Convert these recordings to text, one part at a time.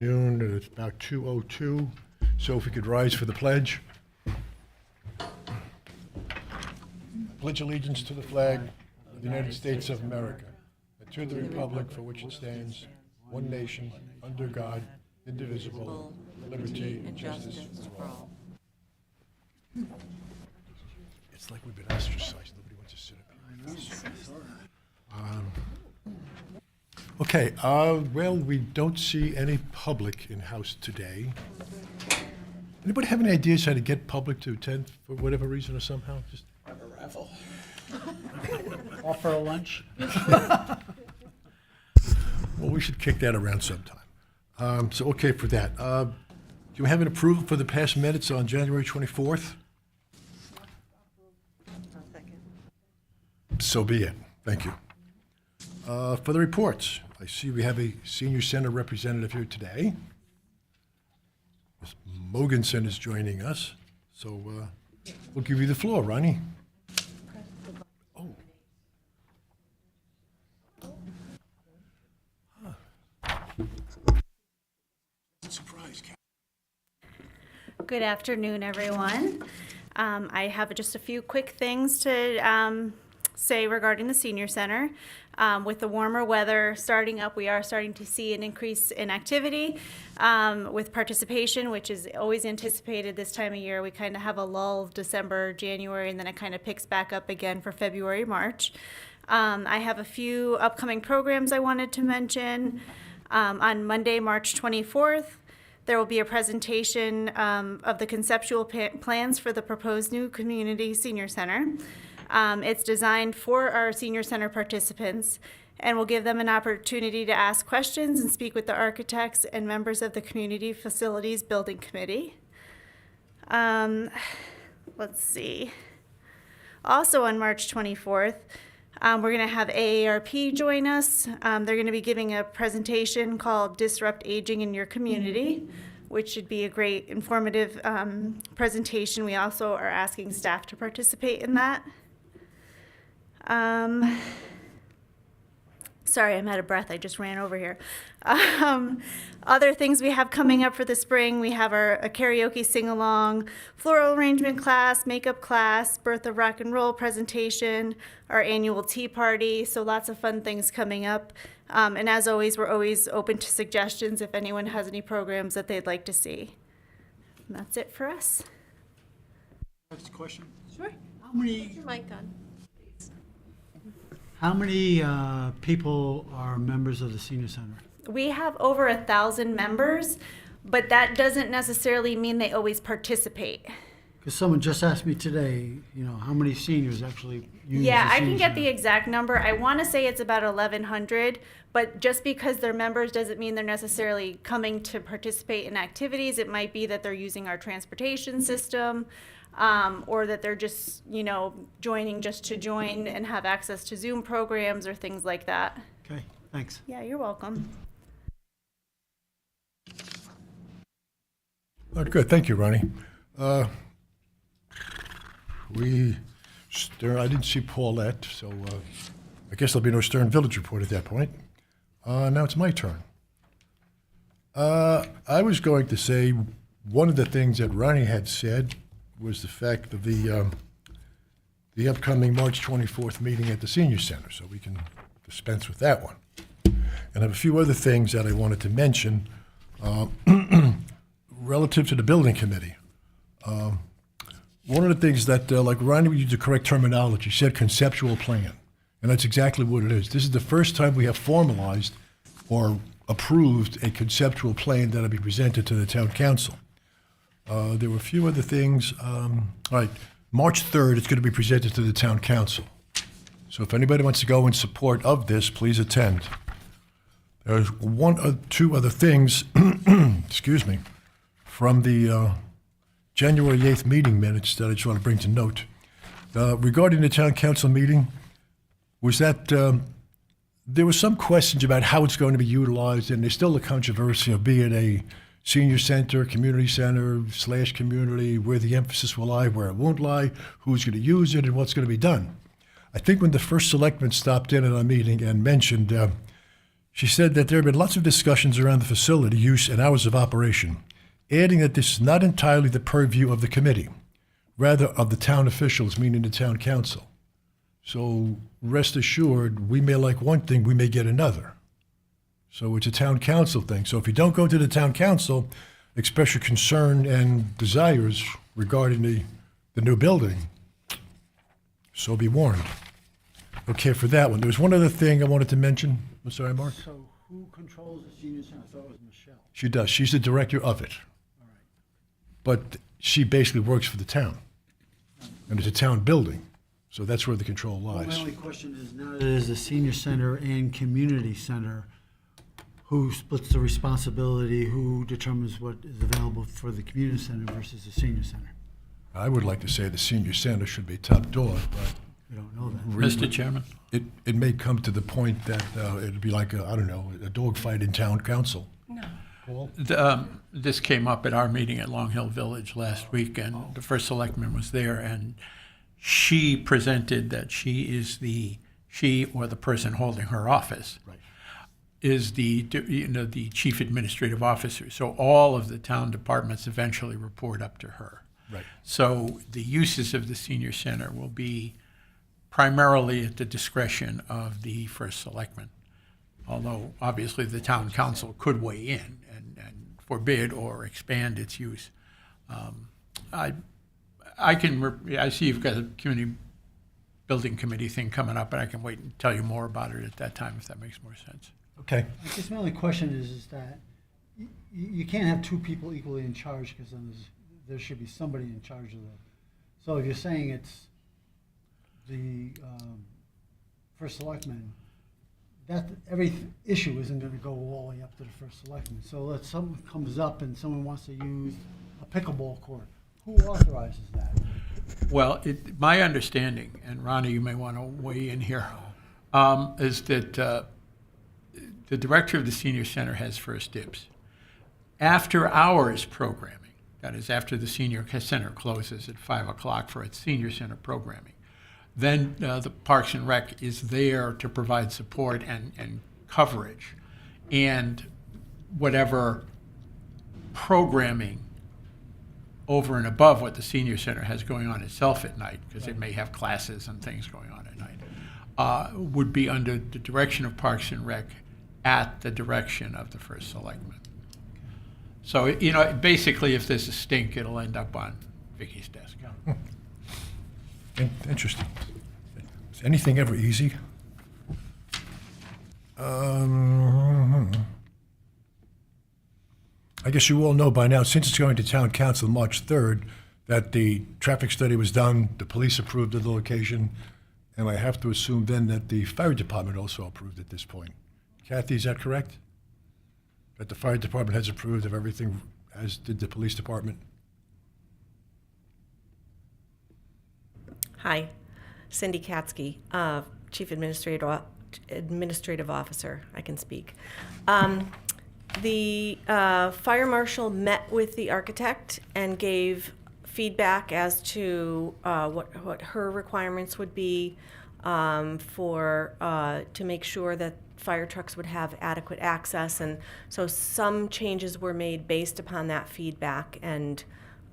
Noon, and it's about 2:02. So if we could rise for the pledge. Pledge allegiance to the flag of the United States of America, and to the republic for which it stands, one nation, under God, indivisible, with liberty and justice for all. It's like we've been ostracized. Nobody wants to sit up here. Okay, well, we don't see any public in-house today. Anybody have any ideas how to get public to attend for whatever reason or somehow? Just Have a raffle. Offer a lunch? Well, we should kick that around sometime. So, okay for that. Do we have an approval for the past minutes on January 24th? So be it. Thank you. For the reports, I see we have a senior center representative here today. Ms. Mogensen is joining us, so we'll give you the floor, Ronnie. Oh. Surprise, Kat. Good afternoon, everyone. I have just a few quick things to say regarding the senior center. With the warmer weather starting up, we are starting to see an increase in activity with participation, which is always anticipated this time of year. We kind of have a lull of December, January, and then it kind of picks back up again for February, March. I have a few upcoming programs I wanted to mention. On Monday, March 24th, there will be a presentation of the conceptual plans for the proposed new community senior center. It's designed for our senior center participants and will give them an opportunity to ask questions and speak with the architects and members of the Community Facilities Building Committee. Let's see. Also on March 24th, we're going to have AARP join us. They're going to be giving a presentation called Disrupt Aging in Your Community, which should be a great informative presentation. We also are asking staff to participate in that. Sorry, I'm out of breath. I just ran over here. Other things we have coming up for the spring, we have a karaoke sing-along, floral arrangement class, makeup class, Birth of Rock and Roll presentation, our annual tea party, so lots of fun things coming up. And as always, we're always open to suggestions if anyone has any programs that they'd like to see. And that's it for us. Next question. Sure. How many, Your mic on. how many people are members of the senior center? We have over 1,000 members, but that doesn't necessarily mean they always participate. Because someone just asked me today, how many seniors actually use Yeah, the I can senior get the center? exact number. I want to say it's about 1,100, but just because they're members doesn't mean they're necessarily coming to participate in activities. It might be that they're using our transportation system, or that they're just, joining just to join and have access to Zoom programs or things like that. Okay, thanks. Yeah, you're welcome. Oh, good, thank you, Ronnie. I didn't see Paulette, so I guess there'll be no Stern Village report at that point. Now it's my turn. I was going to say one of the things that Ronnie had said was the fact of the upcoming March 24th meeting at the Senior Center, so we can dispense with that one. And I have a few other things that I wanted to mention relative to the building committee. One of the things that, like Ronnie used the correct terminology, said conceptual plan, and that's exactly what it is. This is the first time we have formalized or approved a conceptual plan that'll be presented to the town council. There were a few other things. All right, March 3rd, it's going to be presented to the town council. So if anybody wants to go in support of this, please attend. There's one or two other things, excuse me, from the January 8th meeting minutes that I just want to bring to note. Regarding the town council meeting, was that there were some questions about how it's going to be utilized, and there's still a controversy of being a senior center, community center, / community, where the emphasis will lie, where it won't lie, who's going to use it, and what's going to be done. I think when the first selectman stopped in at our meeting and mentioned She said that there have been lots of discussions around the facility use and hours of operation, adding that this is not entirely the purview of the committee, rather of the town officials, meaning the town council. So rest assured, we may like one thing, we may get another. So it's a town council thing. So if you don't go to the town council, express your concern and desires regarding the new building, so be warned. Okay, for that one. There was one other thing I wanted to mention. I'm sorry, Mark? So who controls the senior center? I thought it was Michelle. She does. She's the director of it. All right. But she basically works for the town. And it's a town building. So that's where the control Well, lies. my only question is, now that it is a senior center and community center, who splits the responsibility? Who determines what is available for the community center versus the senior center? I would like to say the senior center should be top dog, but We don't know that. Mr. Chairman? it may come to the point that it'd be like, I don't know, a dogfight in town council. Paul? This came up at our meeting at Long Hill Village last week, and the first selectman was there, and she presented that she or the person holding her office Right. is the chief administrative officer. So all of the town departments eventually report up to her. Right. So the uses of the senior center will be primarily at the discretion of the first selectman. Although obviously the town council could weigh in and forbid or expand its use. I see you've got a community building committee thing coming up, and I can wait and tell you more about it at that time if that makes more sense. Okay. I guess my only question is that you can't have two people equally in charge, because then there should be somebody in charge of that. So if you're saying it's the first selectman, that every issue isn't going to go all the way up to the first selectman. So if something comes up and someone wants to use a pickleball court, who authorizes that? Well, my understanding, and Ronnie, you may want to weigh in here, is that the director of the senior center has first dibs. After hours programming, that is after the senior center closes at 5 o'clock for its senior center programming, then the Parks and Rec is there to provide support and coverage, and whatever programming over and above what the senior center has going on itself at night, because it may have classes and things going on at night, would be under the direction of Parks and Rec at the direction of the first selectman. So, basically if there's a stink, it'll end up on Vicky's desk. Interesting. Is anything ever easy? I guess you all know by now, since it's going to town council March 3rd, that the traffic study was done, the police approved of the location, and I have to assume then that the fire department also approved at this point. Kathy, is that correct? That the fire department has approved of everything, as did the police department? Hi, Cindy Katsky, Chief Administrative Officer. I can speak. The fire marshal met with the architect and gave feedback as to what her requirements would be to make sure that fire trucks would have adequate access. And so some changes were made based upon that feedback and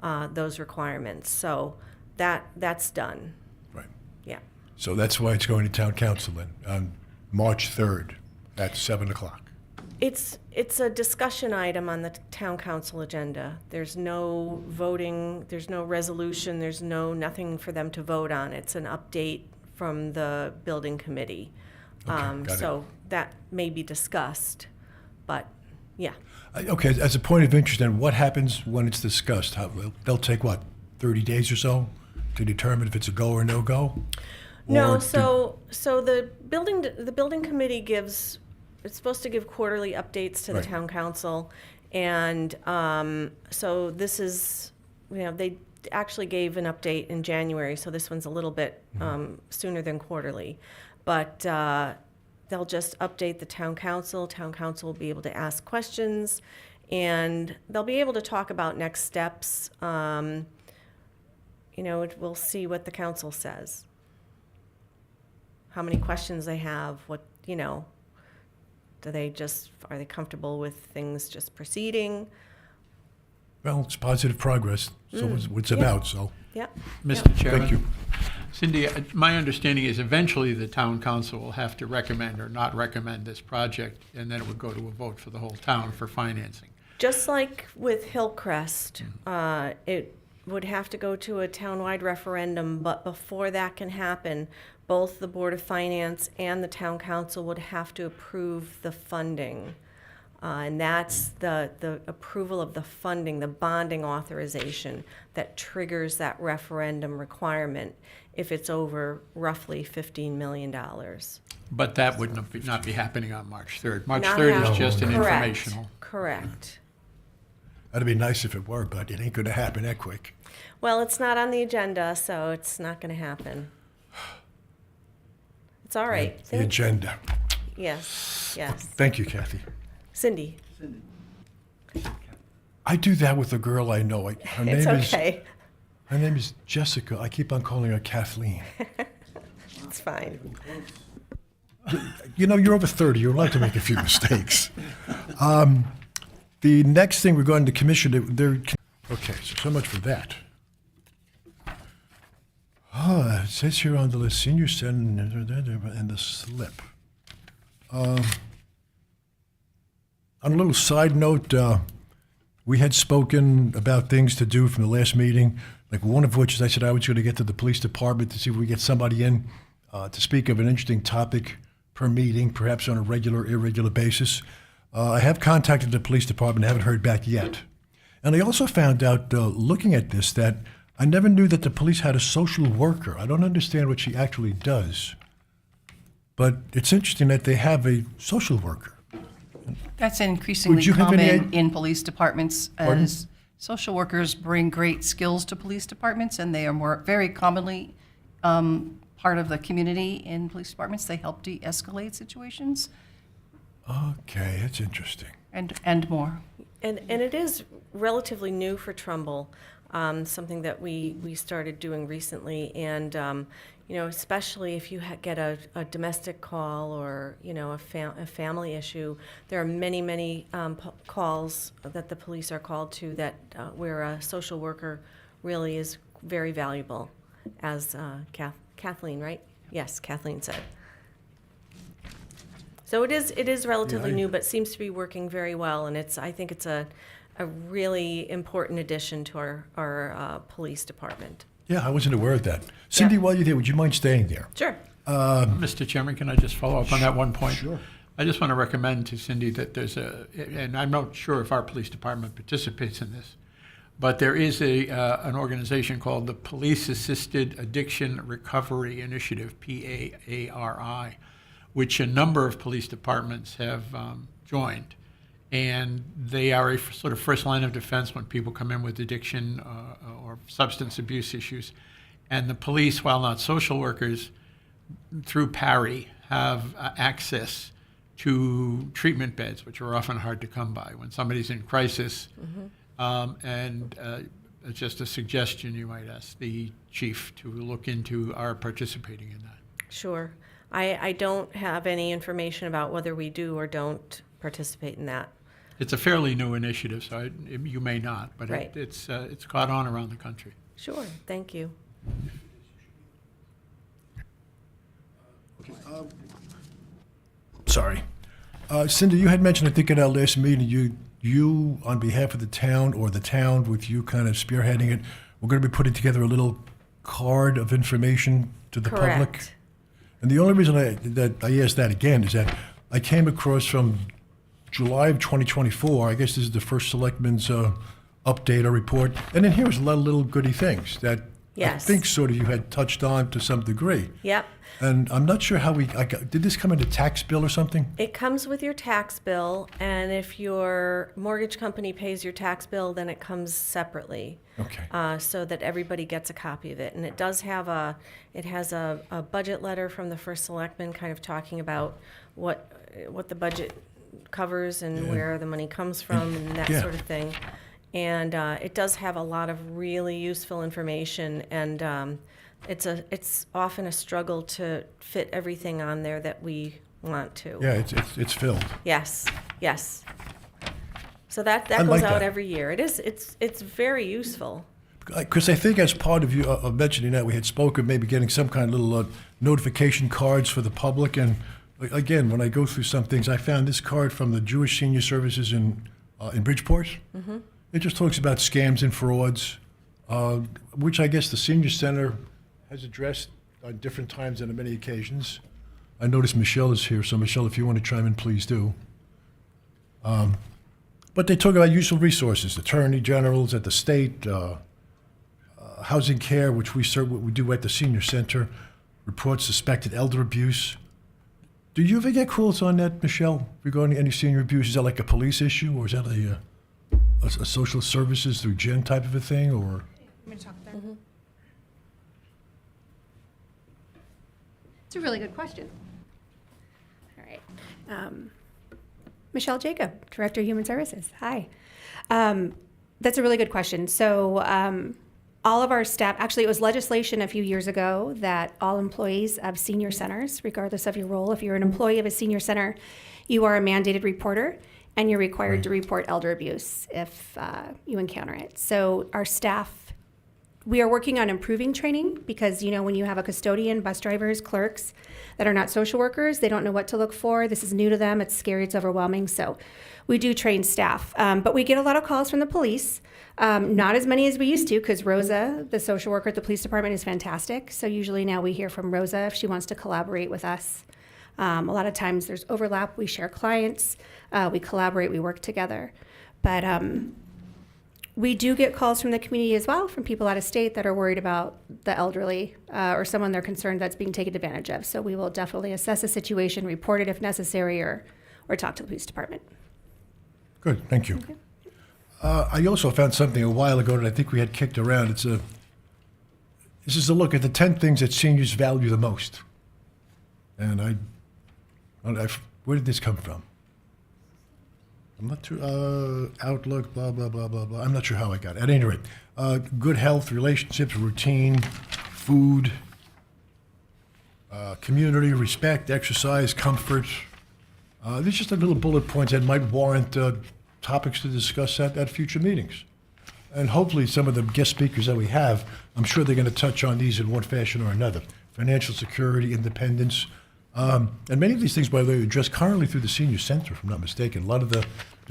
those requirements. So that's done. Right. Yeah. So that's why it's going to town council then, on March 3rd at 7 o'clock. It's a discussion item on the town council agenda. There's no voting, there's no resolution, there's nothing for them to vote on. It's an update from the building committee. Okay, got it. So that may be discussed, but yeah. Okay, as a point of interest, then, what happens when it's discussed? They'll take, what, 30 days or so to determine if it's a go or no-go? No, Or so the building committee it's supposed to give quarterly updates to the Right. town council, and so this is, they actually gave an update in January, so this one's a little bit sooner than quarterly, but they'll just update the town council. Town council will be able to ask questions, and they'll be able to talk about next steps. We'll see what the council says, how many questions they have, Are they comfortable with things just proceeding? Well, it's positive progress. So it's what it's Yeah. about, so Yep. Mr. Chairman? thank you. Cindy, my understanding is eventually the town council will have to recommend or not recommend this project, and then it would go to a vote for the whole town for financing. Just like with Hillcrest, it would have to go to a townwide referendum, but before that can happen, both the Board of Finance and the town council would have to approve the funding. And that's the approval of the funding, the bonding authorization that triggers that referendum requirement if it's over roughly $15 million. But that would not be happening on March 3rd. March Not 3rd is happening. just an Correct. informational. Correct. That'd be nice if it were, but it ain't gonna happen that quick. Well, it's not on the agenda, so it's not going to happen. It's all right. The agenda. Yes, yes. Thank you, Kathy. Cindy, I do that with a girl I know. Her it's name is okay. her name is Jessica. I keep on calling her Kathleen. It's fine. You know, you're over 30. You're allowed to make a few mistakes. The next thing we're going to commission, okay, so much for that. It says here on the list, senior center and the slip. On a little side note, we had spoken about things to do from the last meeting, like one of which is I said I was going to get to the police department to see if we get somebody in to speak of an interesting topic per meeting, perhaps on a regular, irregular basis. I have contacted the police department, haven't heard back yet. And I also found out, looking at this, that I never knew that the police had a social worker. I don't understand what she actually does. But it's interesting that they have a social worker. That's Would increasingly you have any common in police departments Pardon? as social workers bring great skills to police departments, and they are very commonly part of the community in police departments. They help de-escalate situations Okay, that's interesting. and more. And it is relatively new for Trumbull, something that we started doing recently. And, especially if you get a domestic call or, a family issue, there are many, many calls that the police are called to that where a social worker really is very valuable, as Kathleen, right? Yes, Kathleen said. So it is relatively Yeah, new, but seems to be working very well, and I think it's a really important addition to our police department. Yeah, I wasn't aware of that. Cindy, Yeah. while you're there, would you mind staying there? Sure. Mr. Chairman, can I just follow up on that one point? Sure. I just want to recommend to Cindy that and I'm not sure if our police department participates in this, but there is an organization called the Police Assisted Addiction Recovery Initiative, PAARI, which a number of police departments have joined. And they are a sort of first line of defense when people come in with addiction or substance abuse issues. And the police, while not social workers, through PARI, have access to treatment beds, which are often hard to come by when somebody's in crisis. Just a suggestion, you might ask the chief to look into our participating in that. Sure. I don't have any information about whether we do or don't participate in that. It's a fairly new initiative, so you may not, but Right. it's caught on around the country. Sure, thank you. Sorry. Cindy, you had mentioned, I think, at our last meeting, you, on behalf of the town, or the town with you kind of spearheading it, we're going to be putting together a little card of information to the public. Correct. And the only reason I asked that again is that I came across from July of 2024, I guess this is the first selectman's update or report, and then here's a lot of little goody things that Yes. I think sort of you had touched on to some degree. Yep. And I'm not sure how did this come in a tax bill or something? It comes with your tax bill, and if your mortgage company pays your tax bill, then it comes separately. Okay. So that everybody gets a copy of it. And it has a budget letter from the first selectman kind of talking about what the budget covers and Yeah. where the money comes from and that Yeah. sort of thing. And it does have a lot of really useful information, and it's often a struggle to fit everything on there that we want to. Yeah, it's filled. Yes, yes. So that I goes like out that. every year. It's very useful. Because I think as part of you of mentioning that, we had spoken maybe getting some kind of little notification cards for the public. And again, when I go through some things, I found this card from the Jewish Senior Services in Bridgeport. It just talks about scams and frauds, which I guess the Senior Center has addressed on different times and on many occasions. I noticed Michelle is here, so Michelle, if you want to chime in, please do. But they talk about useful resources, attorney generals at the state, housing care, which we do at the senior center, reports suspected elder abuse. Do you ever get calls on that, Michelle, regarding any senior abuse? Is that like a police issue, or is that a social services through Jen type of a thing, or? It's a really good question. All right. Michelle Jacob, Director of Human Services. Hi. That's a really good question. So all of our staff, actually, it was legislation a few years ago that all employees of senior centers, regardless of your role, if you're an employee of a senior center, you are a mandated reporter, and you're required to report elder abuse if you encounter it. So our staff, we are working on improving training because, you know, when you have a custodian, bus drivers, clerks that are not social workers, they don't know what to look for. This is new to them. It's scary. It's overwhelming. So we do train staff. But we get a lot of calls from the police. Not as many as we used to because Rosa, the social worker at the police department, is fantastic. So usually now we hear from Rosa if she wants to collaborate with us. A lot of times there's overlap. We share clients. We collaborate. We work together. But we do get calls from the community as well, from people out of state that are worried about the elderly or someone they're concerned that's being taken advantage of. So we will definitely assess the situation, report it if necessary, or talk to the police department. Good, thank you. I also found something a while ago that I think we had kicked around. This is a look at the 10 things that seniors value the most. And where did this come from? I'm not too, Outlook, blah, blah, blah, blah, blah. I'm not sure how I got it. At any rate, good health, relationships, routine, food, community, respect, exercise, comfort. These are just little bullet points that might warrant topics to discuss at future meetings. And hopefully some of the guest speakers that we have, I'm sure they're going to touch on these in one fashion or another. Financial security, independence, and many of these things, by the way, are addressed currently through the Senior Center, if I'm not mistaken. A lot of the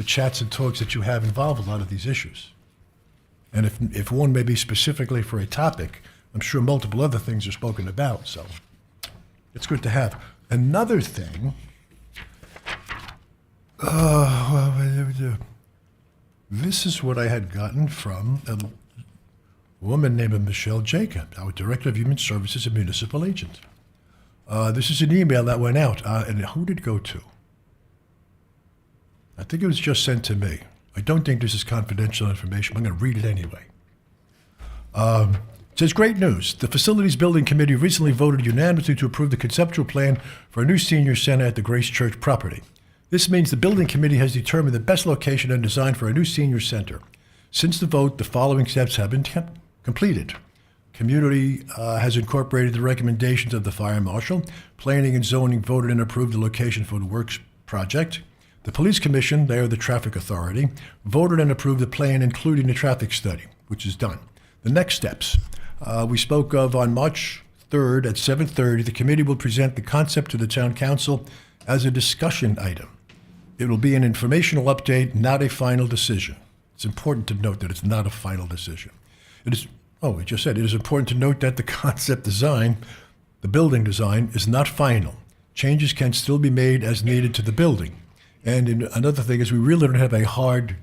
chats and talks that you have involve a lot of these issues. And if one may be specifically for a topic, I'm sure multiple other things are spoken about, so it's good to have. Another thing, this is what I had gotten from a woman named Michelle Jacob, our Director of Human Services and Municipal Agent. This is an email that went out, and who did it go to? I think it was just sent to me. I don't think this is confidential information, but I'm going to read it anyway. It says, great news. The Facilities Building Committee recently voted unanimously to approve the conceptual plan for a new senior center at the Grace Church property. This means the building committee has determined the best location and design for a new senior center. Since the vote, the following steps have been completed. Community has incorporated the recommendations of the fire marshal. Planning and zoning voted and approved the location for the works project. The police commission, they are the traffic authority, voted and approved the plan, including the traffic study, which is done. The next steps, we spoke of on March 3rd at 7:30. The committee will present the concept to the town council as a discussion item. It will be an informational update, not a final decision. It's important to note that it's not a final decision. We just said, it is important to note that the concept design, the building design, is not final. Changes can still be made as needed to the building. And another thing is we really don't have a hard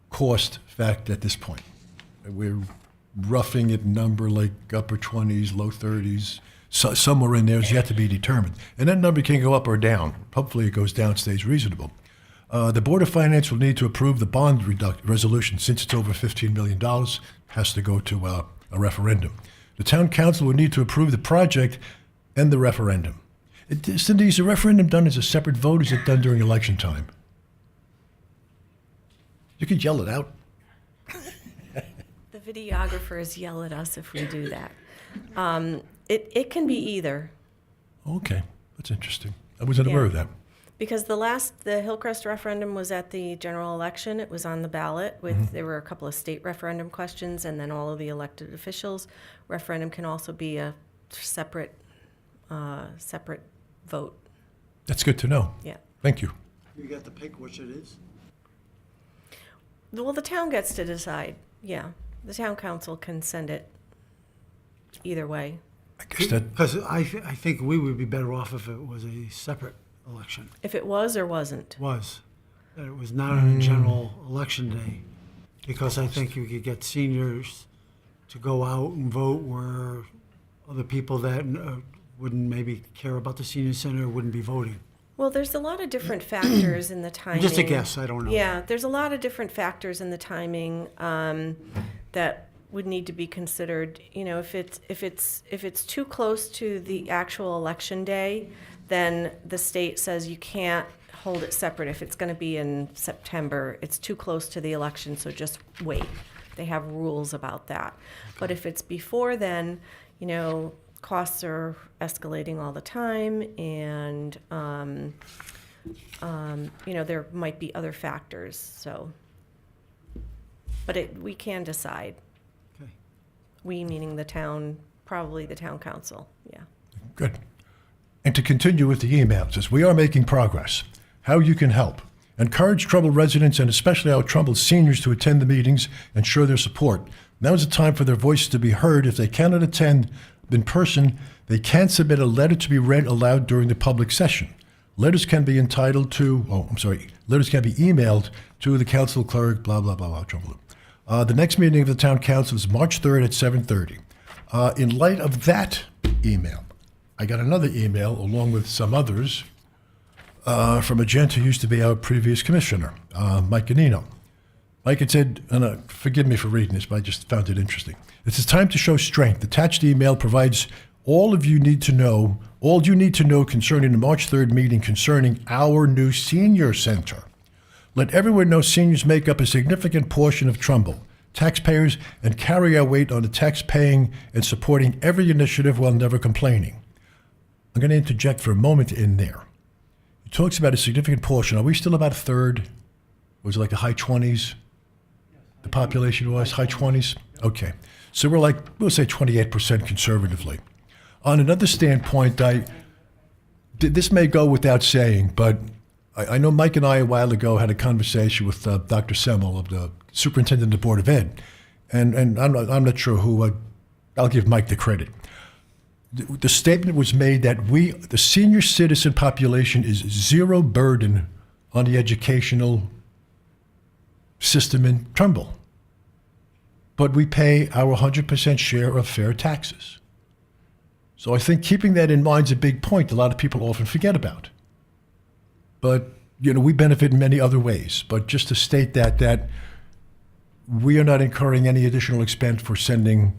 cost fact at this point. We're roughing it number like upper 20s, low 30s, somewhere in there is yet to be determined. And that number can go up or down. Hopefully it goes down, stays reasonable. The Board of Finance will need to approve the bond resolution. Since it's over $15 million, has to go to a referendum. The town council will need to approve the project and the referendum. Cindy, is the referendum done as a separate vote, or is it done during election time? You could yell it out. The videographers yell at us if we do that. It can be either. Okay, that's interesting. I wasn't aware Yeah. of that. Because the Hillcrest referendum was at the general election. It was on the ballot with, there were a couple of state referendum questions, and then all of the elected officials. Referendum can also be a separate vote. That's good to know. Yeah. Thank you. You get to pick which it is? Well, the town gets to decide. Yeah. The town council can send it either way. I guess that, Because I think we would be better off if it was a separate election. If it was or wasn't. Was. That it was not on a general election day. Because I think you could get seniors to go out and vote where other people that wouldn't maybe care about the senior center wouldn't be voting. Well, there's a lot of different factors in the timing. Just a guess, I don't know. Yeah, there's a lot of different factors in the timing that would need to be considered. You know, if it's too close to the actual election day, then the state says you can't hold it separate. If it's going to be in September, it's too close to the election, so just wait. They have rules about that. But if it's before then, you know, costs are escalating all the time, and you know, there might be other factors. So, but we can decide. Okay. We meaning the town, probably the town council. Yeah. good. And to continue with the emails, as we are making progress, how you can help. Encourage Trumbull residents and especially our Trumbull seniors to attend the meetings and show their support. Now is the time for their voices to be heard. If they cannot attend in person, they can submit a letter to be read aloud during the public session. Letters can be letters can be emailed to the council clerk, blah, blah, blah, blah, Trumbull. The next meeting of the town council is March 3rd at 7:30. In light of that email, I got another email along with some others from a gent who used to be our previous commissioner, Mike Ganino. Mike had said, and forgive me for reading this, but I just found it interesting. It is time to show strength. Attached email provides all you need to know concerning the March 3rd meeting concerning our new senior center. Let everyone know seniors make up a significant portion of Trumbull taxpayers and carry our weight on the tax paying and supporting every initiative while never complaining. I'm going to interject for a moment in there. He talks about a significant portion. Are we still about a third? Was it like the high 20s? The population was high 20s? Okay. So we're like, we'll say 28% conservatively. On another standpoint, this may go without saying, but I know Mike and I a while ago had a conversation with Dr. Semmel, of the superintendent of the Board of Ed, and I'm not sure who. I'll give Mike the credit. The statement was made that the senior citizen population, is zero burden on the educational system in Trumbull, but we pay our 100% share of fair taxes. So I think keeping that in mind is a big point a lot of people often forget about. But, you know, we benefit in many other ways. But just to state that we are not incurring any additional expense for sending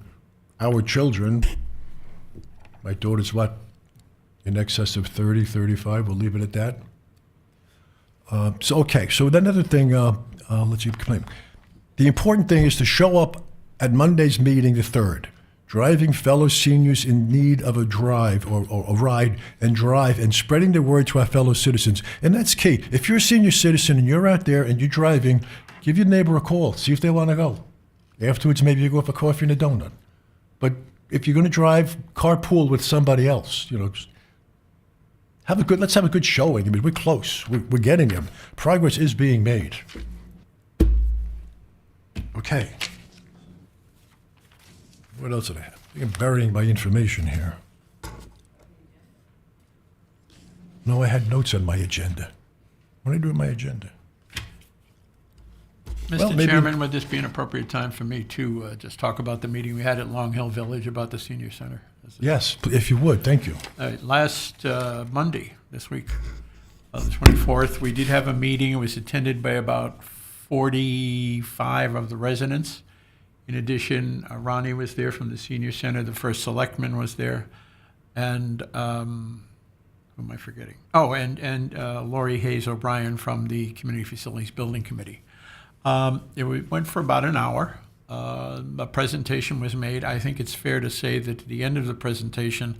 our children, my daughter's in excess of 30, 35, we'll leave it at that. So another thing, let's see, the important thing is to show up at Monday's meeting, the 3rd. Driving fellow seniors in need of a drive or a ride and drive and spreading the word to our fellow citizens. And that's key. If you're a senior citizen and you're out there and you're driving, give your neighbor a call. See if they want to go. Afterwards, maybe you go for coffee and a donut. But if you're going to drive, carpool with somebody else. You know, let's have a good showing. I mean, we're close. We're getting them. Progress is being made. Okay. What else did I have? I think I'm burying my information here. No, I had notes on my agenda. What did I do with my agenda? Well, Mr. maybe- Chairman, would this be an appropriate time for me to just talk about the meeting we had at Long Hill Village about the senior center? Yes, if you would, thank you. Last Monday, this week, the 24th, we did have a meeting. It was attended by about 45 of the residents. In addition, Ronnie was there from the senior center. The first selectman was there. And who am I forgetting? Oh, and Lori Hayes O'Brien from the Community Facilities Building Committee. It went for about an hour. A presentation was made. I think it's fair to say that at the end of the presentation,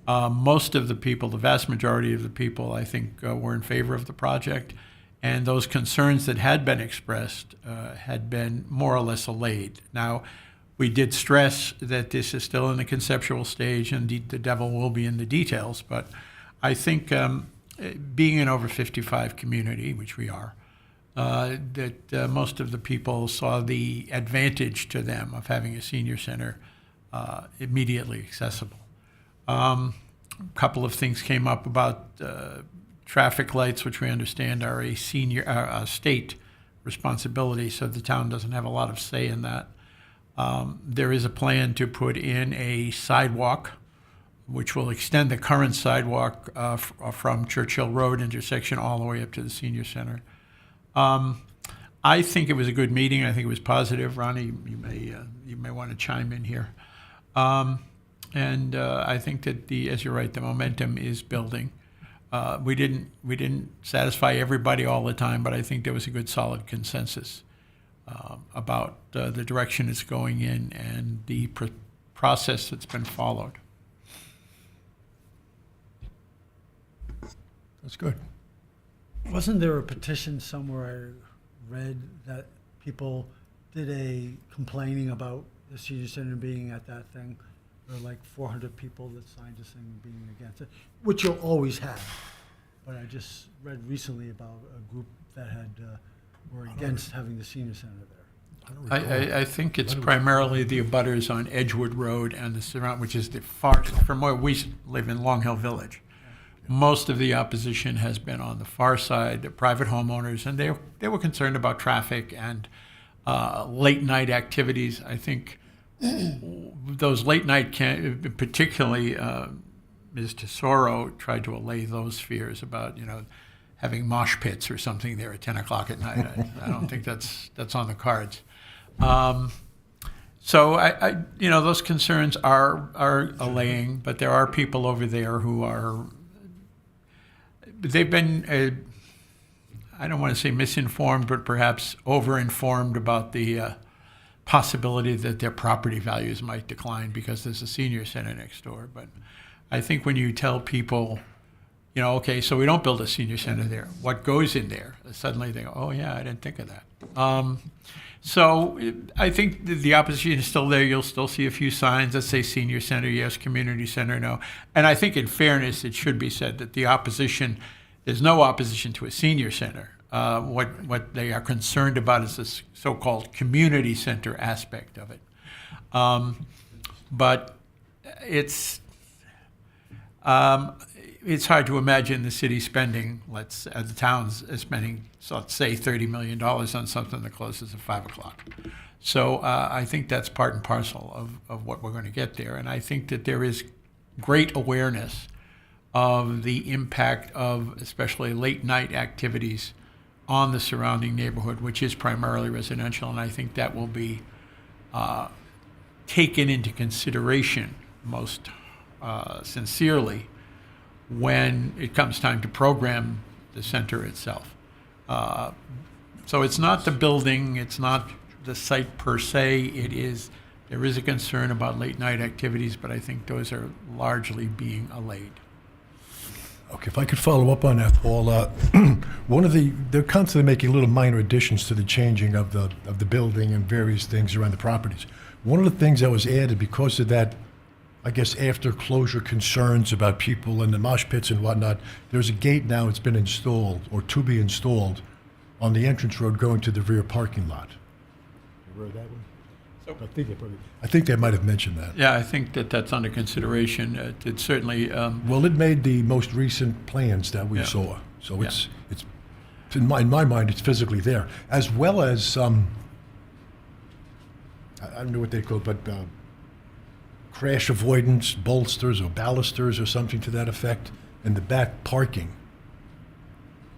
Most of the people, the vast majority of the people, I think, were in favor of the project. And those concerns that had been expressed had been more or less allayed. Now, we did stress that this is still in the conceptual stage and the devil will be in the details. But I think being an over 55 community, which we are, that most of the people saw the advantage to them of having a senior center immediately accessible. A couple of things came up about traffic lights, which we understand are a state responsibility, so the town doesn't have a lot of say in that. There is a plan to put in a sidewalk, which will extend the current sidewalk from Churchill Road intersection all the way up to the senior center. I think it was a good meeting. I think it was positive. Ronnie, you may want to chime in here. And I think that as you're right, the momentum is building. We didn't satisfy everybody all the time, but I think there was a good, solid consensus about the direction it's going in and the process that's been followed. That's good. Wasn't there a petition somewhere I read that people did a complaining about the senior center being at that thing? There were like 400 people that signed this thing being against it, which you'll always have. But I just read recently about a group that were against having the senior center there. I think it's primarily the abutters on Edgewood Road and the surround, which is the far, from where we live in Long Hill Village. Most of the opposition has been on the far side, the private homeowners, and they were concerned about traffic and late night activities. I think those late night, particularly Ms. Tesoro tried to allay those fears about, having mosh pits or something there at 10 o'clock at night. I don't think that's on the cards. So those concerns are allaying, but there are people over there who they've been, I don't want to say misinformed, but perhaps overinformed about the possibility that their property values might decline because there's a senior center next door. But I think when you tell people, okay, so we don't build a senior center there, what goes in there? Suddenly they go, oh yeah, I didn't think of that. So I think the opposition is still there. You'll still see a few signs that say senior center, yes, community center, no. And I think in fairness, it should be said that there's no opposition to a senior center. What they are concerned about is this so-called community center aspect of it. But it's hard to imagine the city spending, the town's spending, so let's say $30 million on something that closes at 5 o'clock. So I think that's part and parcel of what we're going to get there. And I think that there is great awareness of the impact of especially late night activities on the surrounding neighborhood, which is primarily residential. And I think that will be taken into consideration most sincerely when it comes time to program the center itself. So it's not the building, it's not the site per se, there is a concern about late night activities, but I think those are largely being allayed. Okay, if I could follow up on that, Paul, they're constantly making little minor additions to the changing of the building and various things around the properties. One of the things that was added because of that, I guess, after closure concerns about people and the mosh pits and whatnot, there's a gate now that's been installed or to be installed on the entrance road going to the rear parking lot. You heard that one? I think they might have mentioned that. Yeah, I think that's under consideration. It certainly. Well, it made the most recent plans that we saw, so it's in my mind it's physically there, as well as I don't know what they call it, but crash avoidance bolsters or balusters or something to that effect in the back parking,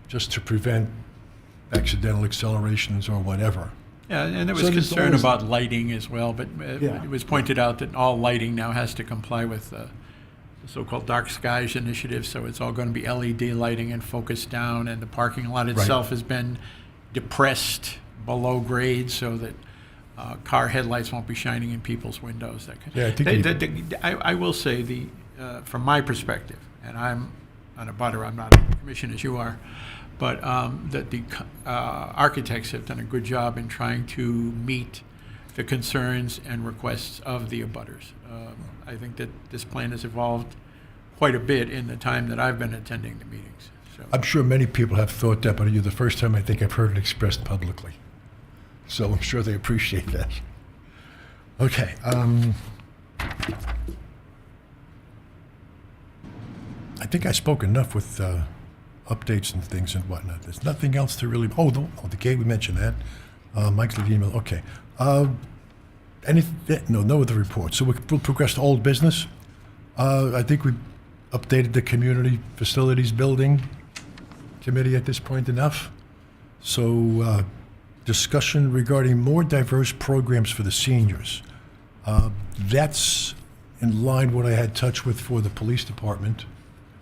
just to prevent accidental accelerations or whatever. Yeah, and there was So there's concern always- about lighting as well, but it was pointed out that all lighting now has to comply with the so-called dark skies initiative, so it's all going to be LED lighting and focused down, and the parking lot itself has been depressed below grade so that car headlights won't be shining in people's windows. That kind. Yeah, I think I will say from my perspective, and I'm on a butter, I'm not on the commission as you are, but that the architects have done a good job in trying to meet the concerns and requests of the abutters. I think that this plan has evolved quite a bit in the time that I've been attending the meetings. So, I'm sure many people have thought that, but you're the first time I think I've heard it expressed publicly. So I'm sure they appreciate that. Okay. I think I spoke enough with updates and things and whatnot. There's nothing else to really. The gate, we mentioned that. Mike's the email. Okay. No other reports. So we'll progress to old business. I think we updated the community facilities building committee at this point enough. So discussion regarding more diverse programs for the seniors. That's in line what I had touch with for the police department.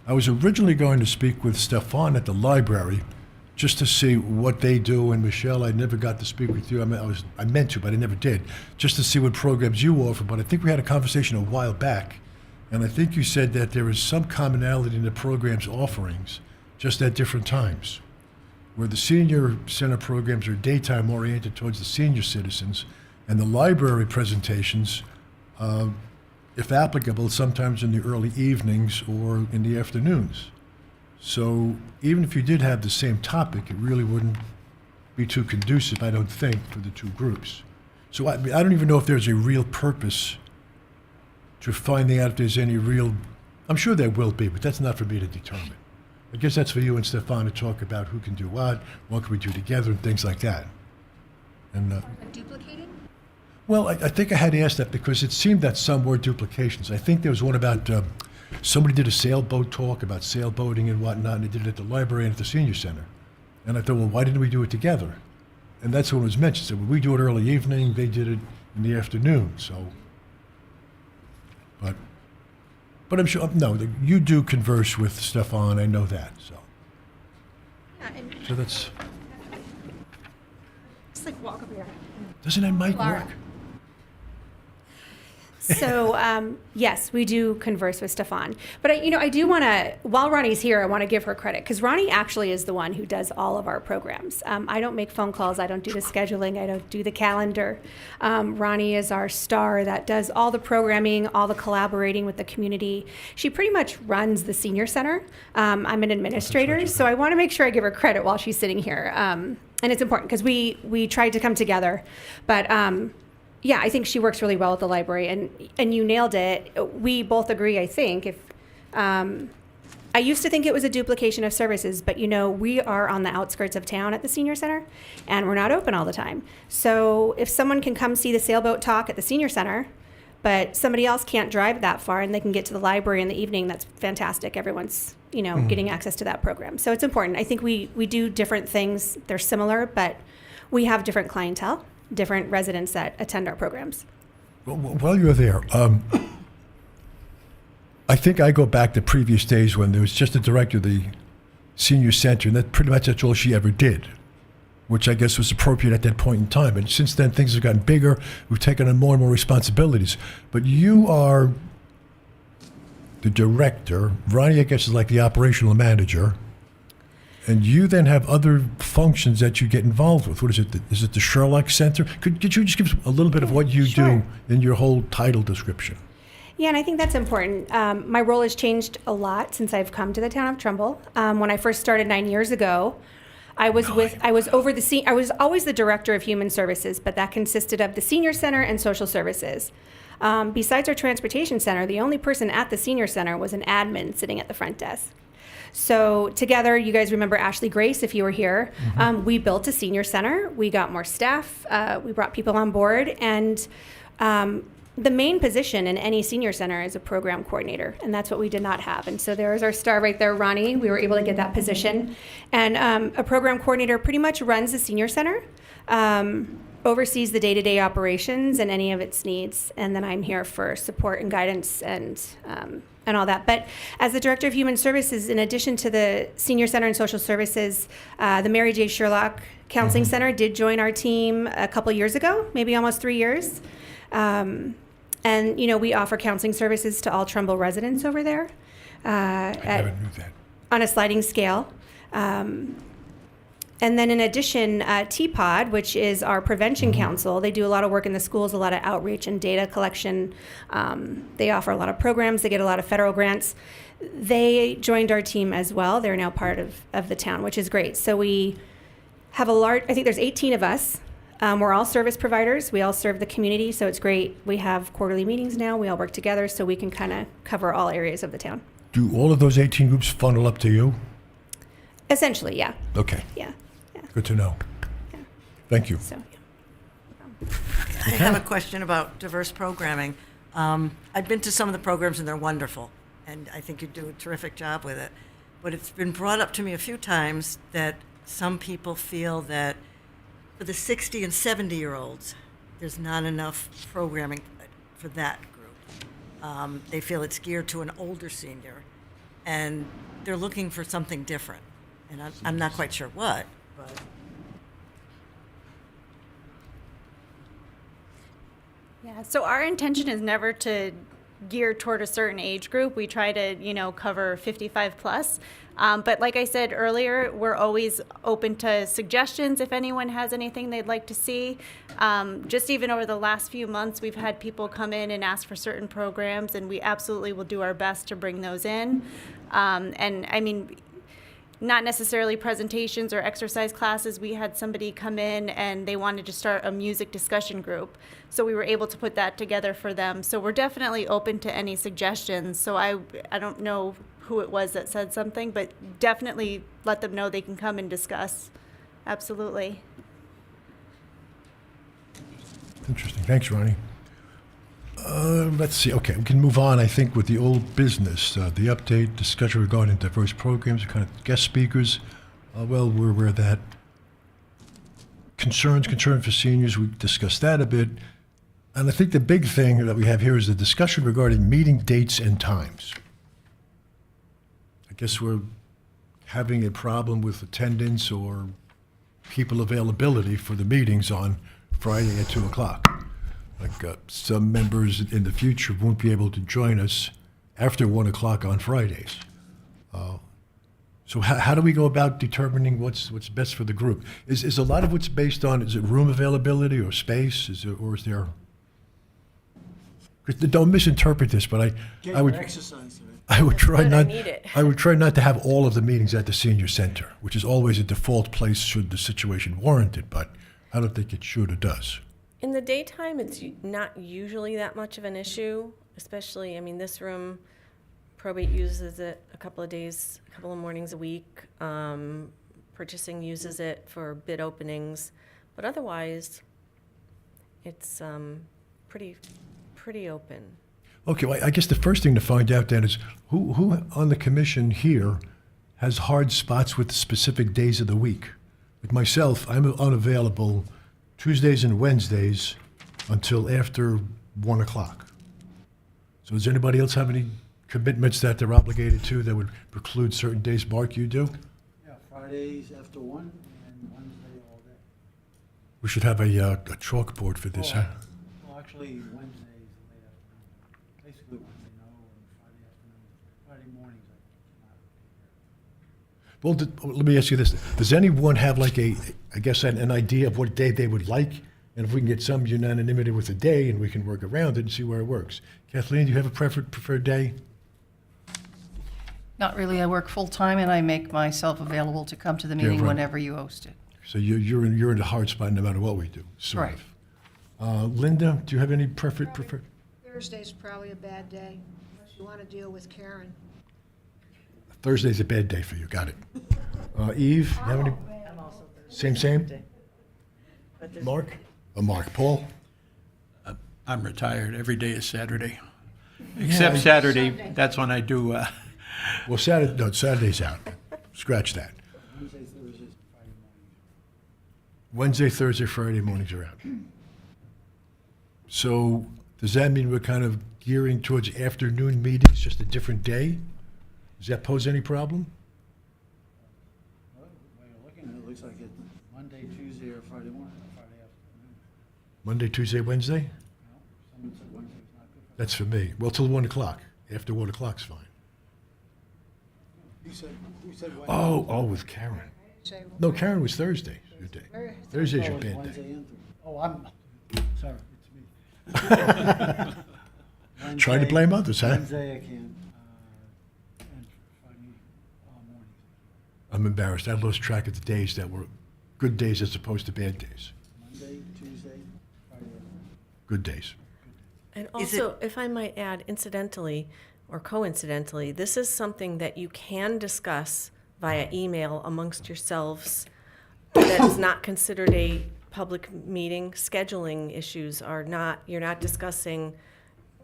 I was originally going to speak with Stefan at the library just to see what they do. And Michelle, I never got to speak with you. I meant to, but I never did, just to see what programs you offer. But I think we had a conversation a while back, and I think you said that there is some commonality in the program's offerings, just at different times. Where the senior center programs are daytime oriented towards the senior citizens, and the library presentations, if applicable, sometimes in the early evenings or in the afternoons. So even if you did have the same topic, it really wouldn't be too conducive, I don't think, for the two groups. So I don't even know if there's a real purpose to finding out if there's any real, I'm sure there will be, but that's not for me to determine. I guess that's for you and Stefan to talk about who can do what can we do together, and things like that. And Duplicating? well, I think I had asked that because it seemed that some were duplications. I think there was one about somebody did a sailboat talk about sailboating and whatnot, and they did it at the library and at the senior center. And I thought, well, why didn't we do it together? And that's when it was mentioned. So we do it early evening, they did it in the afternoon. So, but I'm sure you do converse with Stefan. I know that. So, so that's. Just like walk over here. Doesn't that mic Laura. work? So, yes, we do converse with Stefan. But, I do want to, while Ronnie's here, I want to give her credit because Ronnie actually is the one who does all of our programs. I don't make phone calls. I don't do the scheduling. I don't do the calendar. Ronnie is our star that does all the programming, all the collaborating with the community. She pretty much runs the senior center. I'm an administrator, so I want to make sure I give her credit while she's sitting here. And it's important because we tried to come together. But, yeah, I think she works really well at the library, and you nailed it. We both agree, I think. If I used to think it was a duplication of services, but we are on the outskirts of town at the senior center, and we're not open all the time. So if someone can come see the sailboat talk at the senior center, but somebody else can't drive that far and they can get to the library in the evening, that's fantastic. Everyone's getting access to that program. So it's important. I think we do different things. They're similar, but we have different clientele, different residents that attend our programs. Well, while you're there, I think I go back to previous days when there was just a director of the senior center, and that's all she ever did, which I guess was appropriate at that point in time. And since then, things have gotten bigger. We've taken on more and more responsibilities. But you are the director. Ronnie, I guess, is like the operational manager. And you then have other functions that you get involved with. What is it? Is it the Sherlock Center? Could you just give us a little bit of what you Sure. do in your whole title description? Yeah, and I think that's important. My role has changed a lot since I've come to the town of Trumbull. When I first started 9 years ago, I was always the director of human services, but that consisted of the senior center and social services. Besides our transportation center, the only person at the senior center was an admin sitting at the front desk. So together, you guys remember Ashley Grace, if you were here, we built a senior center. We got more staff. We brought people on board. And the main position in any senior center is a program coordinator. And that's what we did not have. And so there's our star right there, Ronnie. We were able to get that position. And a program coordinator pretty much runs the senior center, oversees the day-to-day operations and any of its needs. And then I'm here for support and guidance and all that. But as the Director of Human Services, in addition to the Senior Center and Social Services, the Mary J. Sherlock Counseling Center did join our team a couple years ago, maybe almost 3 years. And, you know, we offer counseling services to all Trumbull residents over there I never knew that. on a sliding scale. And then in addition, TPOD, which is our prevention council, they do a lot of work in the schools, a lot of outreach and data collection. They offer a lot of programs. They get a lot of federal grants. They joined our team as well. They're now part of the town, which is great. So we have a large, I think there's 18 of us. We're all service providers. We all serve the community, so it's great. We have quarterly meetings now. We all work together so we can kind of cover all areas of the town. Do all of those 18 groups funnel up to you? Essentially, yeah. Okay, Yeah. good to know. Thank you. So, yeah. I have a question about diverse programming. I've been to some of the programs and they're wonderful, and I think you do a terrific job with it. But it's been brought up to me a few times that some people feel that for the 60 and 70-year-olds, there's not enough programming for that group. They feel it's geared to an older senior, and they're looking for something different. And I'm not quite sure what, but. Yeah, so our intention is never to gear toward a certain age group. We try to, you know, cover 55 plus. But like I said earlier, we're always open to suggestions if anyone has anything they'd like to see. Just even over the last few months, we've had people come in and ask for certain programs, and we absolutely will do our best to bring those in. And I mean, not necessarily presentations or exercise classes. We had somebody come in and they wanted to start a music discussion group. So we were able to put that together for them. So we're definitely open to any suggestions. So I don't know who it was that said something, but definitely let them know they can come and discuss. Absolutely. Interesting. Thanks, Ronnie. Let's see. Okay, we can move on, I think, with the old business. The update, discussion regarding diverse programs, kind of guest speakers. Well, we're aware of that. Concern for seniors, we discussed that a bit. And I think the big thing that we have here is the discussion regarding meeting dates and times. I guess we're having a problem with attendance or people availability for the meetings on Friday at 2 o'clock. Like some members in the future won't be able to join us after 1 o'clock on Fridays. So how do we go about determining what's best for the group? Is a lot of what's based on, is it room availability or space? Or is there? 'Cause don't misinterpret this, but I would exercise today. I would try But I not. need it. I would try not to have all of the meetings at the senior center, which is always a default place should the situation warrant it. But I don't think it should or does. In the daytime, it's not usually that much of an issue, especially, I mean, this room, probate uses it a couple of mornings a week. Purchasing uses it for bid openings, but otherwise, it's pretty open. Okay, well, I guess the first thing to find out then is who on the commission here has hard spots with specific days of the week. Like myself, I'm unavailable Tuesdays and Wednesdays until after 1 o'clock. So does anybody else have any commitments that they're obligated to that would preclude certain days? Mark, you do? Yeah, Fridays after 1 and Wednesday all day. We should have a chalkboard for this, huh? Well, actually, Wednesdays late afternoon. Basically Wednesday, no, and Friday afternoon. Friday mornings, I'm not here. Well, let me ask you this. Does anyone have like I guess, an idea of what day they would like? And if we can get some unanimity with a day and we can work around it and see where it works. Kathleen, do you have a preferred day? Not really. I work full-time, and I make myself available to come to the meeting right. whenever you host it. So you're in a hard spot no matter what we do, sort Right. of. Linda, do you have any preferred? Thursday's probably a bad day, unless you want to deal with Karen. Thursday's a bad day for you. Got it. Eve, you have any? Same. Mark? Mark. Paul? I'm retired. Every day is Saturday. Except Saturday, that's when I do, Well, Saturday's out. Scratch that. Wednesday, Thursdays, Friday mornings. Wednesday, Thursday, Friday mornings are out. So does that mean we're kind of gearing towards afternoon meetings, just a different day? Does that pose any problem? Well, the way you're looking at it, it looks like it's Monday, Tuesday, or Friday morning, or Friday afternoon. Monday, Tuesday, Wednesday? No, someone said Wednesday was not good That's for me. Well, till 1 o'clock. After 1 o'clock's fine. Who said when? Oh, with Karen. Say, No, Karen was Thursday. Your day. Thursday's your bad Wednesday day. and Thursday. Oh, sorry, it's me. Trying to blame others, huh? Wednesday I can, and Friday morning. I'm embarrassed. I lost track of the days that were good days as opposed to bad days. Monday, Tuesday, Friday. Good days. And Is it- also, if I might add, incidentally or coincidentally, this is something that you can discuss via email amongst yourselves that is not considered a public meeting. Scheduling issues are not, you're not discussing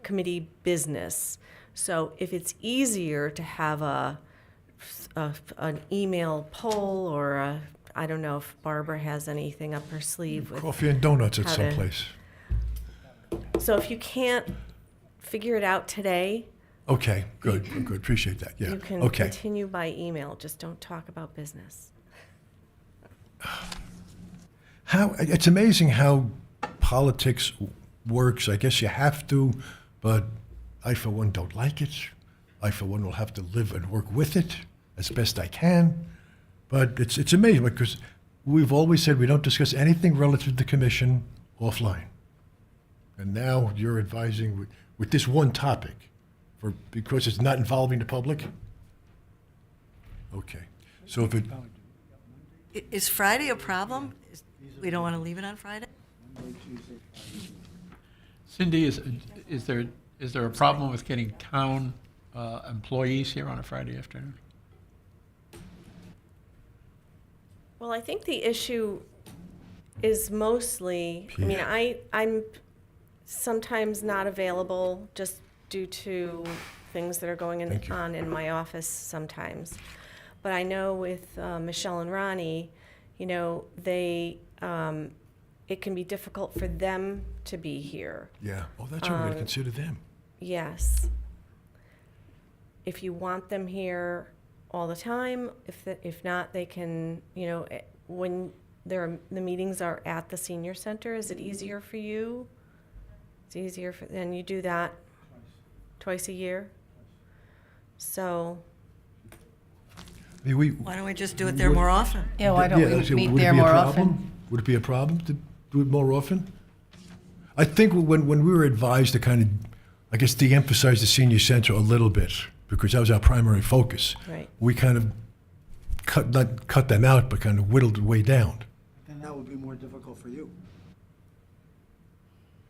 committee business. So if it's easier to have an email poll or I don't know if Barbara has anything up her sleeve with. Coffee and donuts at How some to- place. So if you can't figure it out today, Okay, good. Appreciate that. Yeah. you can Okay. continue by email. Just don't talk about business. It's amazing how politics works. I guess you have to, but I, for one, don't like it. I, for one, will have to live and work with it as best I can. But it's amazing because we've always said we don't discuss anything relative to the commission offline. And now you're advising with this one topic because it's not involving the public? Okay. So if it, Is Friday a problem? We don't want to leave it on Friday? Monday, Tuesday, Friday. Cindy, is there a problem with getting town employees here on a Friday afternoon? Well, I think the issue is mostly, I mean, I'm sometimes not available just due to things that are going Thank you. on in my office sometimes. But I know with Michelle and Ronnie, you know, it can be difficult for them to be here. yeah. Oh, that's what we're going to consider them. Yes. If you want them here all the time, if not, they can, you know, when the meetings are at the senior center, is it easier for you? It's easier for, then you do that twice a year? So, I mean, Why don't we just do it there more often? Yeah, why don't Yeah, we so meet would it there be a more problem? often? Would it be a problem to do it more often? I think when we were advised to kind of, I guess, de-emphasize the senior center a little bit, because that was our primary focus. Right. We kind of not cut them out, but kind of whittled it way down. Then that would be more difficult for you.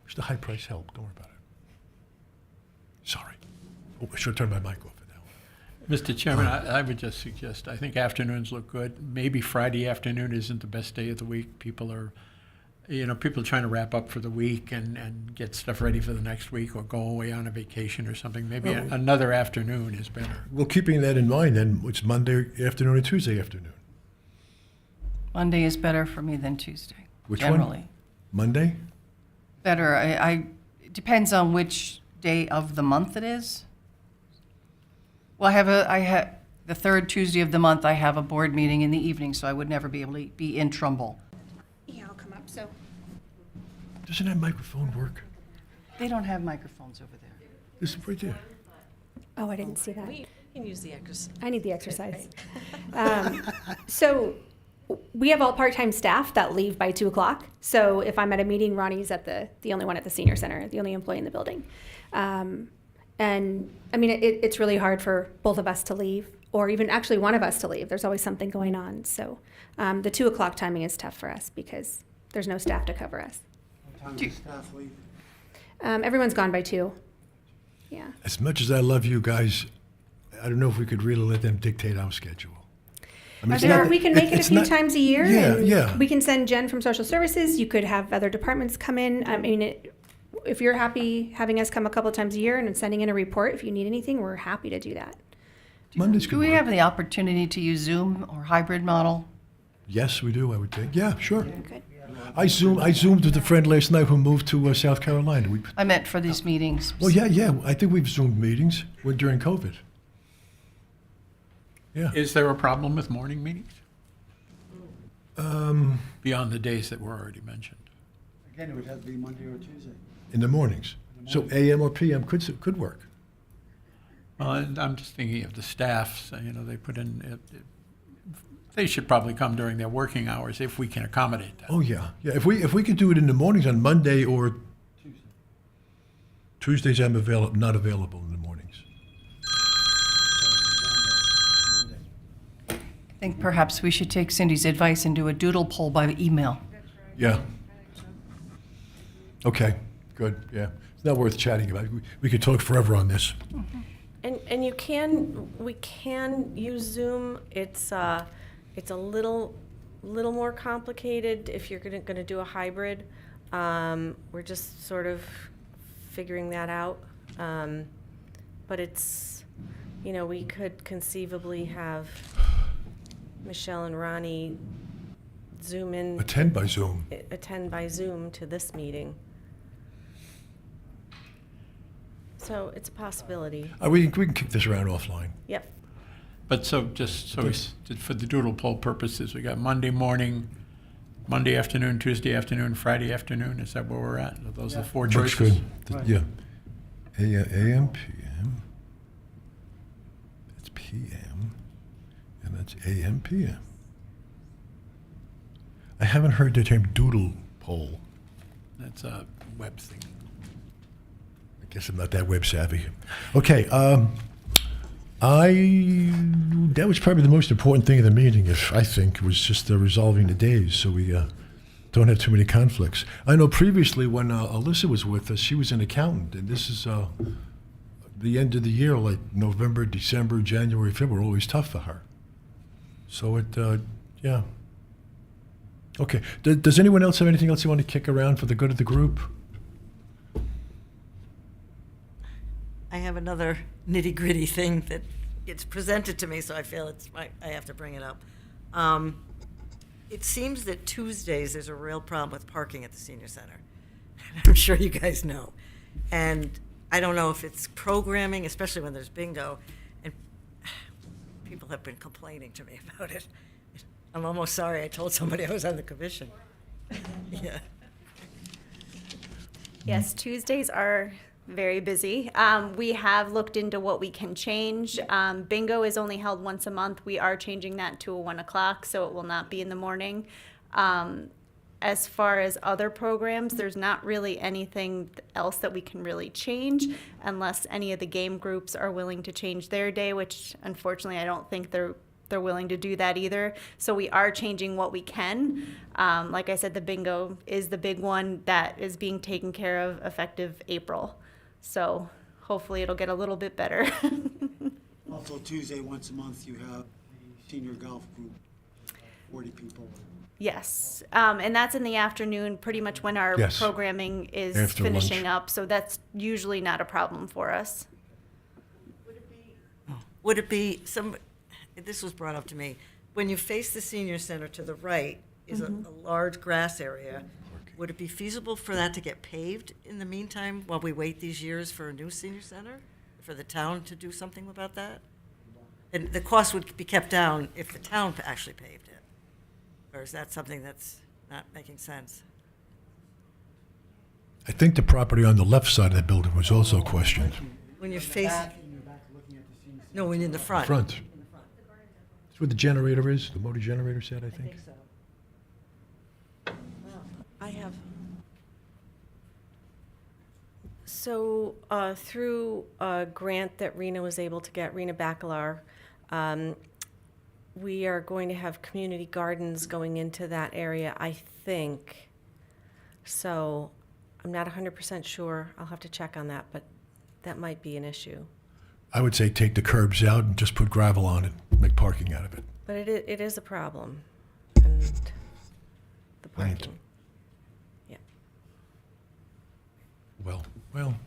It's the high price help, don't worry about it. Sorry. Oh, I should turn my mic off for now. Mr. Chairman, I would just suggest, I think afternoons look good. Maybe Friday afternoon isn't the best day of the week. People are trying to wrap up for the week and get stuff ready for the next week or go away on a vacation or something. Maybe another afternoon is better. Well, keeping that in mind, then it's Monday afternoon and Tuesday afternoon. Monday is better for me than Tuesday, Which one? generally. Monday? Better, it depends on which day of the month it is. Well, I have, the third Tuesday of the month, I have a board meeting in the evening, so I would never be able to be in Trumbull. Yeah, I'll come up, so. Doesn't that microphone work? They don't have microphones over there. This is right there. Oh, I didn't see that. we can use the exercise. I need the exercise. So we have all part-time staff that leave by 2 o'clock. So if I'm at a meeting, Ronnie's at the only one at the senior center, the only employee in the building. And I mean, it's really hard for both of us to leave, or even actually one of us to leave. There's always something going on. So the 2 o'clock timing is tough for us because there's no staff to cover us. What time does staff leave? Everyone's gone by 2. Yeah. As much as I love you guys, I don't know if we could really let them dictate our schedule. I mean, it's not- We can make it a it's few not- times a year. Yeah, and yeah. We can send Jen from Social Services. You could have other departments come in. I mean, if you're happy having us come a couple of times a year and sending in a report, if you need anything, we're happy to do that. Mondays Do could we work. have the opportunity to use Zoom or hybrid model? Yes, we do, I would think. Yeah, sure. Good. I zoomed with a friend last night who moved to South Carolina. I meant for these meetings. Well, yeah. I think we've Zoomed meetings during COVID. Yeah. Is there a problem with morning meetings? Beyond the days that were already mentioned. Again, it would have to be Monday or Tuesday. In the mornings. In So AM or PM could work. Well, and I'm just thinking of the staff, so, you know, they put in, they should probably come during their working hours if we can accommodate that. Oh, yeah. Yeah, if we could do it in the mornings on Monday or Tuesdays, I'm not available in the mornings. I think perhaps we should take Cindy's advice and do a doodle poll by email. Yeah. Okay, good, yeah. It's not worth chatting about. We could talk forever on this. And we can use Zoom. It's a little more complicated if you're gonna do a hybrid. We're just sort of figuring that out. But it's, you know, we could conceivably have Michelle and Ronnie Zoom in, Attend by Zoom. attend by Zoom to this meeting. So it's a possibility. We can kick this around offline. Yep. But so, just so for the doodle poll purposes, we got Monday morning, Monday afternoon, Tuesday afternoon, Friday afternoon. Is that where we're at? Are those the four Looks choices? good. Yeah. AM, PM. That's PM. And that's AM, PM. I haven't heard the term doodle poll. That's a web thing. I guess I'm not that web savvy. Okay, that was probably the most important thing of the meeting, I think, was just resolving the days so we don't have too many conflicts. I know previously when Alyssa was with us, she was an accountant, and this is the end of the year, like November, December, January, February, always tough for her. So yeah. Okay, does anyone else have anything else you want to kick around for the good of the group? I have another nitty-gritty thing that gets presented to me, so I feel I have to bring it up. It seems that Tuesdays, there's a real problem with parking at the senior center. I'm sure you guys know. And I don't know if it's programming, especially when there's bingo, and people have been complaining to me about it. I'm almost sorry I told somebody I was on the commission. Yeah. Yes, Tuesdays are very busy. We have looked into what we can change. Bingo is only held once a month. We are changing that to a 1 o'clock, so it will not be in the morning. As far as other programs, there's not really anything else that we can really change unless any of the game groups are willing to change their day, which unfortunately I don't think they're willing to do that either. So we are changing what we can. Like I said, the bingo is the big one that is being taken care of effective April. So hopefully it'll get a little bit better. Also Tuesday, once a month, you have the senior golf group, 40 people. Yes, and that's in the afternoon, pretty much when our Yes. programming is After finishing lunch. up. So that's usually not a problem for us. Would it be this was brought up to me, when you face the senior center to the right is a large grass area. Would it be feasible for that to get paved in the meantime while we wait these years for a new senior center? For the town to do something about that? And the cost would be kept down if the town actually paved it? Or is that something that's not making sense? I think the property on the left side of the building was also questioned. When you're facing, In the back, looking at the senior center. no, when in the front. Front. That's where the generator is, the motor generator set, I think. so. I have. So through a grant that Rena was able to get, Rena Bacalar, we are going to have community gardens going into that area, I think. So I'm not 100% sure. I'll have to check on that, but that might be an issue. I would say take the curbs out and just put gravel on it, make parking out of it. But it is a problem, and the Right. parking. Yeah. Well,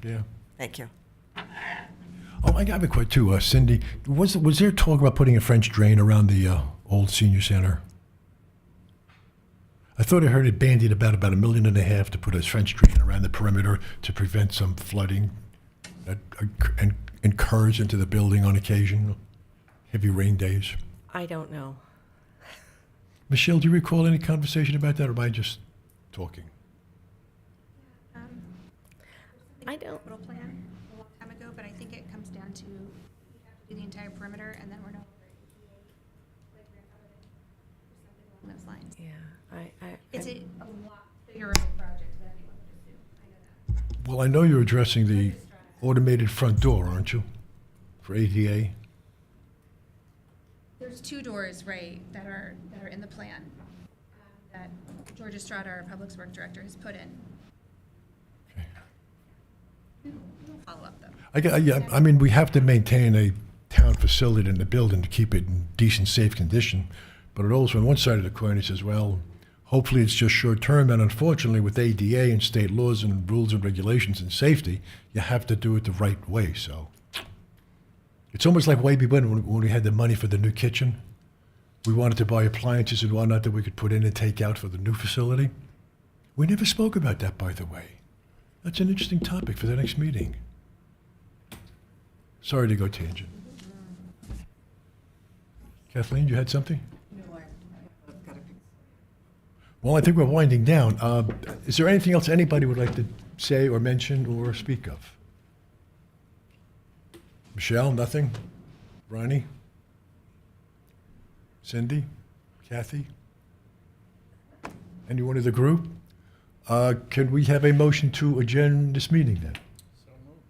yeah. Thank you. Oh, I have a question too, Cindy. Was there talk about putting a French drain around the old senior center? I thought I heard it bandied about $1.5 million to put a French drain around the perimeter to prevent some flooding that incurs into the building on occasion, heavy rain days. I don't know. Michelle, do you recall any conversation about that, or am I just talking? I don't, capital plan a long time ago, but I think it comes down to we have to do the entire perimeter, and then we're no longer ADA, like grandfathered in, or something along those lines. yeah, It's a lot bigger of a project than anyone would assume. I know that. Well, I know you're addressing the automated front door, aren't you? For ADA? There's 2 doors, right, that are in the plan that George Estrada, our Public Works Director, has put in. We'll follow up, though. Yeah, I mean, we have to maintain a town facility in the building to keep it in decent, safe condition. But it also, on one side of the coin, it says, well, hopefully it's just short term. And unfortunately, with ADA and state laws and rules and regulations and safety, you have to do it the right way. So it's almost like way back when we had the money for the new kitchen. We wanted to buy appliances and whatnot that we could put in and take out for the new facility. We never spoke about that, by the way. That's an interesting topic for the next meeting. Sorry to go tangent. Kathleen, you had something? Well, I think we're winding down. Is there anything else anybody would like to say or mention or speak of? Michelle, nothing? Ronnie? Cindy? Kathy? Anyone of the group? Can we have a motion to adjourn this meeting then? So moved.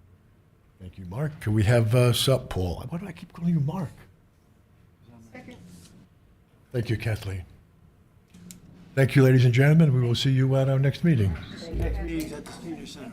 Thank you, Mark. Can we have Paul? Why do I keep calling you Mark? Second. Thank you, Kathleen. Thank you, ladies and gentlemen. We will see you at our next meeting. Next meeting's at the senior center.